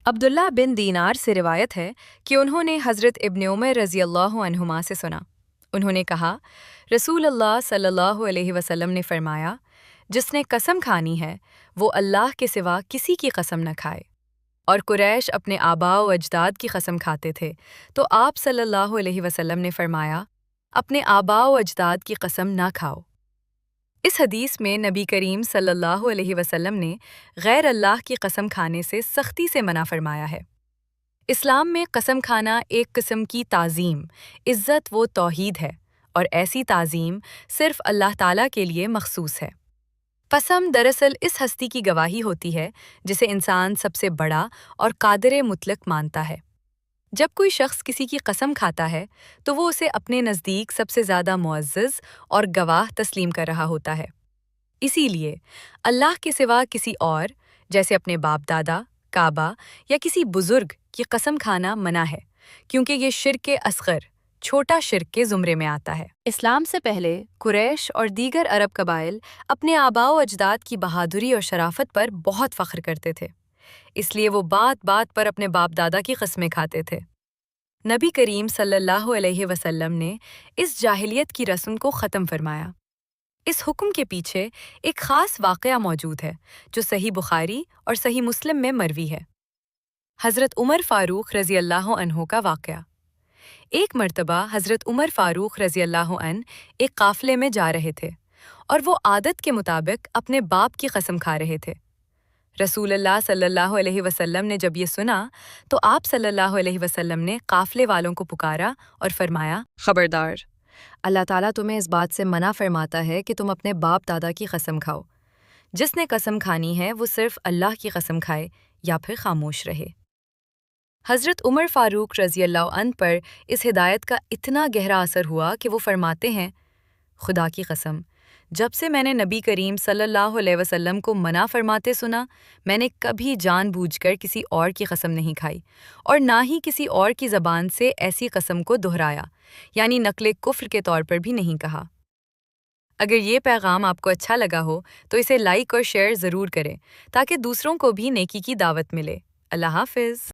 عبداللہ بن دینار سے روایت ہے کہ انہوں نے حضرت ابن عمر رضی اللہ عنہما سے سنا۔ انہوں نے کہا، رسول اللہ صلی اللہ علیہ وسلم نے فرمایا، جس نے قسم کھانی ہے وہ اللہ کے سوا کسی کی قسم نہ کھائے۔ اور قریش اپنے آباء و اجداد کی قسم کھاتے تھے، تو آپ صلی اللہ علیہ وسلم نے فرمایا، اپنے آباء و اجداد کی قسم نہ کھاؤ۔ اس حدیث میں نبی کریم صلی اللہ علیہ وسلم نے غیر اللہ کی قسم کھانے سے سختی سے منع فرمایا ہے۔ اسلام میں قسم کھانا ایک قسم کی تعظیم، عزت و توحید ہے، اور ایسی تعظیم صرف اللہ تعالیٰ کے لیے مخصوص ہے۔ قسم دراصل اس ہستی کی گواہی ہوتی ہے جسے انسان سب سے بڑا اور قادر مطلق مانتا ہے۔ جب کوئی شخص کسی کی قسم کھاتا ہے تو وہ اسے اپنے نزدیک سب سے زیادہ معزز اور گواہ تسلیم کر رہا ہوتا ہے۔ اسی لیے اللہ کے سوا کسی اور، جیسے اپنے باپ دادا، کعبہ یا کسی بزرگ کی قسم کھانا منع ہے، کیونکہ یہ شرک اصغر، چھوٹا شرک کے زمرے میں آتا ہے۔ اسلام سے پہلے قریش اور دیگر عرب قبائل اپنے آباء و اجداد کی بہادری اور شرافت پر بہت فخر کرتے تھے، اس لیے وہ بات بات پر اپنے باپ دادا کی قسمیں کھاتے تھے۔ نبی کریم صلی اللہ علیہ وسلم نے اس جاہلیت کی رسم کو ختم فرمایا۔ اس حکم کے پیچھے ایک خاص واقعہ موجود ہے جو صحیح بخاری اور صحیح مسلم میں مروی ہے۔ حضرت عمر فاروق رضی اللہ عنہ کا واقعہ۔ ایک مرتبہ حضرت عمر فاروق رضی اللہ عنہ ایک قافلے میں جا رہے تھے اور وہ عادت کے مطابق اپنے باپ کی قسم کھا رہے تھے۔ رسول اللہ صلی اللہ علیہ وسلم نے جب یہ سنا تو آپ صلی اللہ علیہ وسلم نے قافلے والوں کو پکارا اور فرمایا، خبردار، اللہ تعالیٰ تمہیں اس بات سے منع فرماتا ہے کہ تم اپنے باپ دادا کی قسم کھاؤ۔ جس نے قسم کھانی ہے وہ صرف اللہ کی قسم کھائے یا پھر خاموش رہے۔ حضرت عمر فاروق رضی اللہ عنہ پر اس ہدایت کا اتنا گہرا اثر ہوا کہ وہ فرماتے ہیں، خدا کی قسم، جب سے میں نے نبی کریم صلی اللہ علیہ وسلم کو منع فرماتے سنا، میں نے کبھی جان بوجھ کر کسی اور کی قسم نہیں کھائی، اور نہ ہی کسی اور کی زبان سے ایسی قسم کو دہرایا، یعنی نقل کفر کے طور پر بھی نہیں کہا۔ اگر یہ پیغام آپ کو اچھا لگا ہو تو اسے لائک اور شیئر ضرور کریں تاکہ دوسروں کو بھی نیکی کی دعوت ملے۔ اللہ حافظ۔